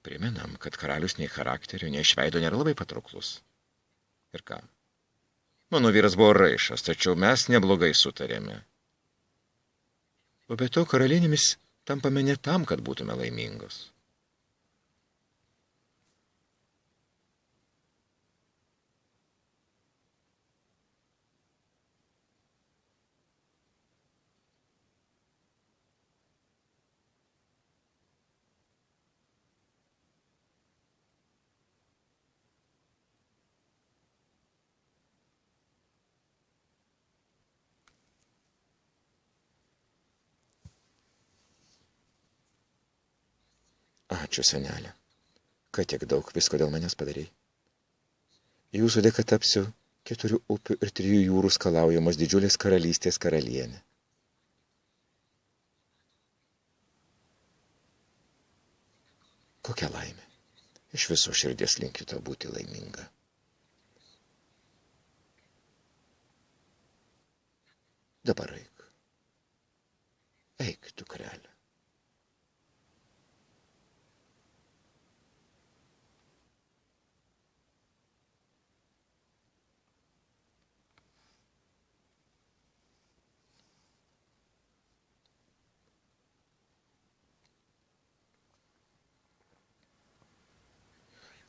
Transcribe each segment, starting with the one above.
Priminam, kad karalius nei charakterio, nei iš veido nėra labai patrauklus. Ir ką? Mano vyras buvo raišas, tačiau mes neblogai sutarėme. O be to karalienėmis tampame ne tam, kad būtume laimingos. Ačiū, senelė, kad tiek daug visko dėl manęs padarei. Jūsų dėka tapsiu 4 upių ir 3 jūrų skalaujamos didžiulės karalystės karalienė. Kokia laimė. Iš viso širdies linkiu tau būti laiminga. Dabar eik. Eik, dukrelė.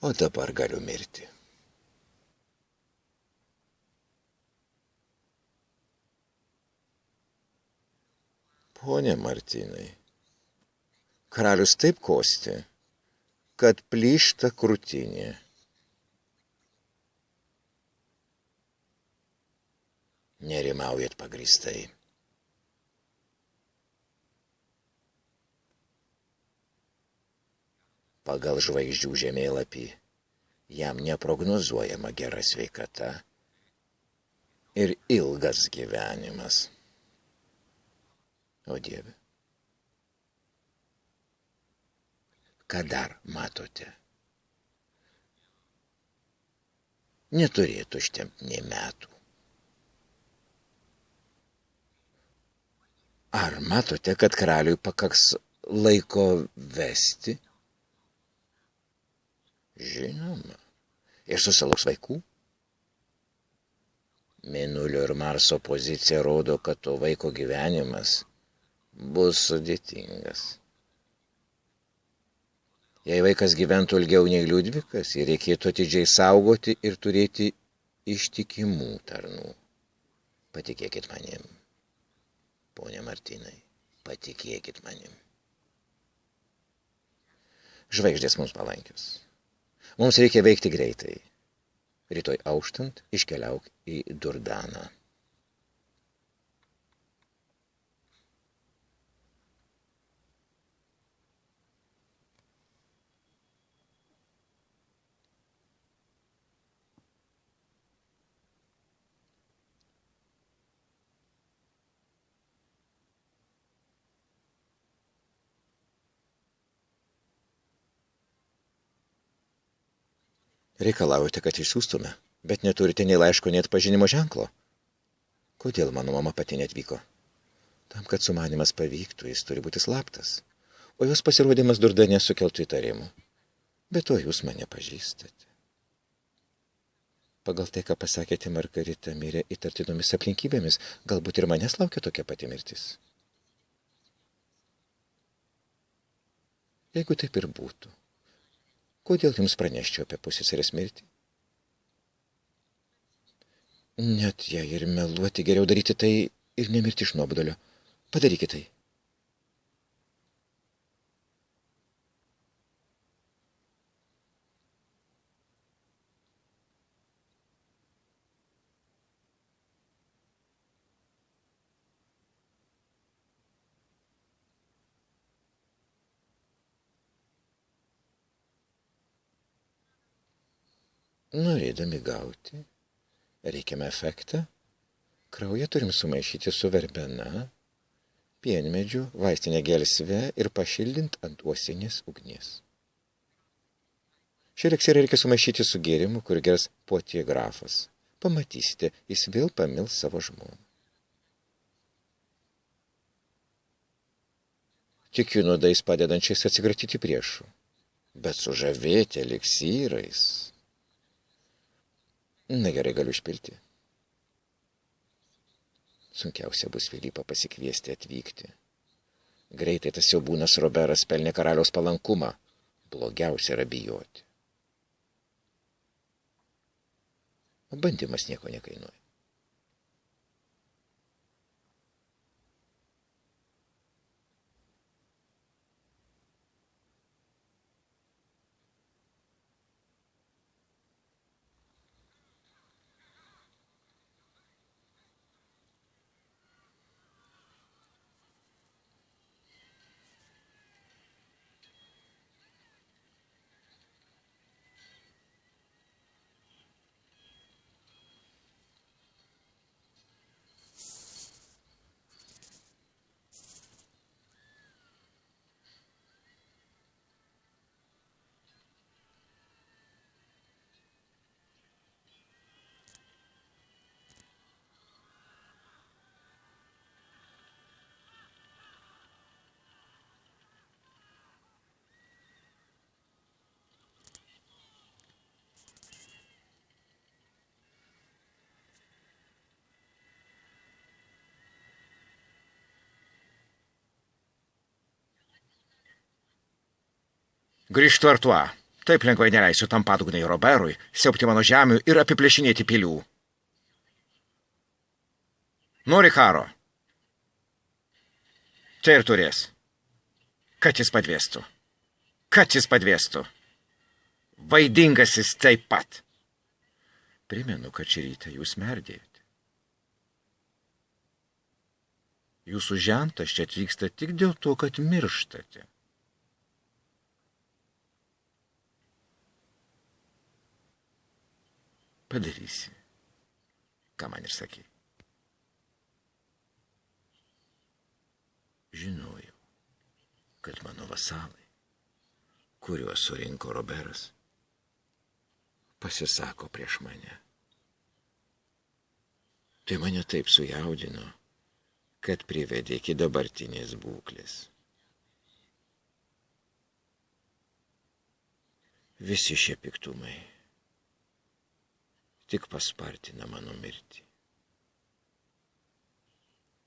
O dabar galiu mirti. Pone Martynai, karalius taip kosti, kad plyšta krūtinė. Nerimaujat pagrįstai. Pagal žvaigždžių žemėlapį jam neprognozuojama gera sveikata ir ilgas gyvenimas. O Dieve, ką dar matote? Neturėtų užtemti nei metų. Ar matote, kad karaliui pakaks laiko vesti? Žinoma, ir susilauks vaikų. Mėnulio ir Marso pozicija rodo, kad to vaiko gyvenimas bus sudėtingas. Jei vaikas gyventų ilgiau nei Liudvikas, jį reikėtų atidžiai saugoti ir turėti ištikimų tarnų. Patikėkit manim, ponė Martynai, patikėkit manim. Žvaigždės mums palankios. Mums reikia veikti greitai. Rytoj auštant iškeliauk į Durdaną. Reikalaujate, kad išsiųstume, bet neturite nei laiško, nei atpažinimo ženklo. Kodėl mano mama pati netvyko? Tam, kad sumanymas pavyktų, jis turi būti slaptas, o jos pasirodymas Durdane sukeltų įtarimų. Bet to jūs mane pažįstate. Pagal tai, ką pasakėte, Margarita mirė įtartinomis aplinkybėmis, galbūt ir manęs laukia tokia pati mirtis. Jeigu taip ir būtų, kodėl jums praneščiau apie pusseserės mirtį? Net jei ir meluoti, geriau daryti tai ir nemirti iš nuobodulio. Padarykite tai. Norėdami gauti reikiamą efektą, kraują turim sumaišyti su verbena, pienmedžiu, vaistinė gelsve ir pašildint ant uosinės ugnies. Šį eliksyrą reikia sumaišyti su gėrimu, kur gers Potie grafas. Pamatysite, jis vėl pamils savo žmoną. Tikiu nuodais padedančiais atsikratyti priešų. Bet sužavėti eliksyrais. Na gerai, galiu išpilti. Sunkiausia bus Filipą pasikviesti atvykti. Greitai tas siaubūnas Roberas pelnė karaliaus palankumą. Blogiausia yra bijoti. O bandymas nieko nekainuoja. Grįžtu Artuo. Taip lengvai neleisiu tam padugnai Roberui siaubti mano žemių ir apiplėšinėti pilių. Nori karo? Tai ir turės. Kad jis padvėstų. Kad jis padvėstų. Vaidingasis taip pat. Primenu, kad šį rytą jūs merdėjote. Jūsų žentas čia atvyksta tik dėl to, kad mirštate. Padarysi, ką man ir sakė. Žinojau, kad mano vasalai, kuriuos surinko Roberas, pasisako prieš mane. Tai mane taip sujaudino, kad privedė iki dabartinės būklės. Visi šie piktumai tik paspartina mano mirtį.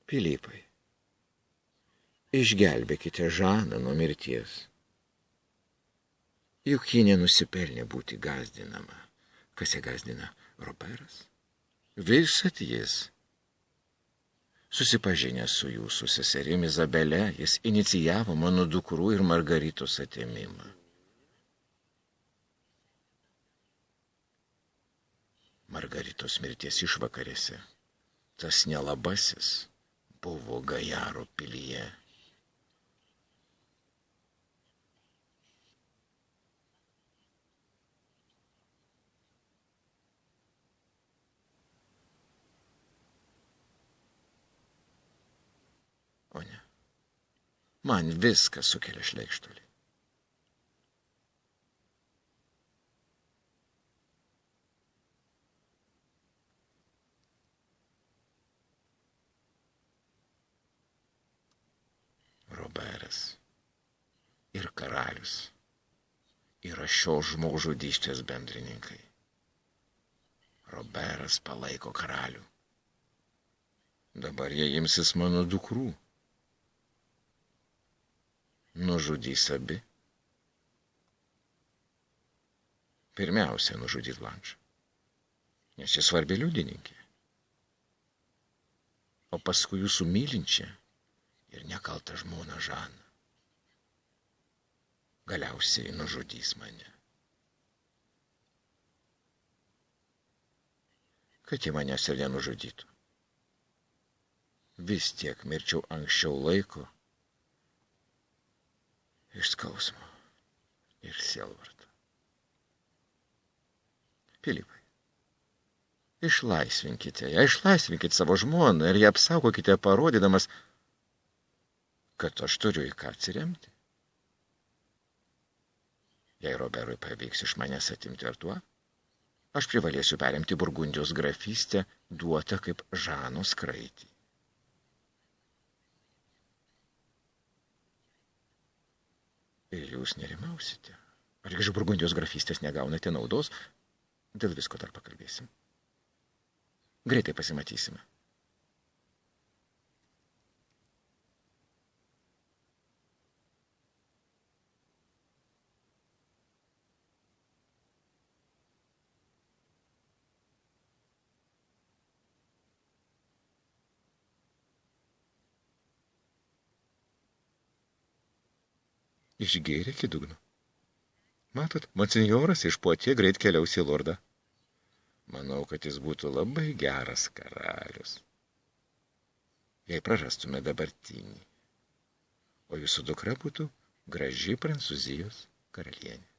Filipai, išgelbėkite Žaną nuo mirties. Juk ji nenusipelnė būti gąsdinama. Kas ją gąsdina? Roberas? Visat jis. Susipažinęs su jūsų seserimi Izabele, jis inicijavo mano dukrų ir Margaritos atėmimą. Margaritos mirties išvakarėse tas nelabasis buvo Gajaro pilyje. O ne, man viskas sukelia šleikštulį. Roberas ir karalius yra šios žmogžudystės bendrininkai. Roberas palaiko karalių. Dabar jie imsis mano dukrų. Nužudys abi. Pirmiausia, nužudys Blanšą, nes jis svarbi liudininkė. O paskui jūsų mylinčią ir nekaltą žmoną Žaną. Galiausiai nužudys mane. Kad jie manęs ir nenužudytų. Vis tiek mirčiau anksčiau laiko iš skausmo ir sielvarto. Filipai, išlaisvinkite savo žmoną ir ją apsaugokite, parodydamas, kad aš turiu į ką atsiremti. Jei Roberui pavyks iš manęs atimti Artuo, aš privalėsiu perimti Burgundijos grafystę duotą kaip Žanos kraitį. Ir jūs nerimausite, Ar iš Burgundijos grafystės negaunate naudos? Dėl visko dar pakalbėsim. Greitai pasimatysime. Išgėrė iki dugno. Matot, monsinjoras iš Potie greit keliaus į Lordą. Manau, kad jis būtų labai geras karalius. Jei prarastume dabartinį, o jūsų dukra būtų graži Prancūzijos karalienė.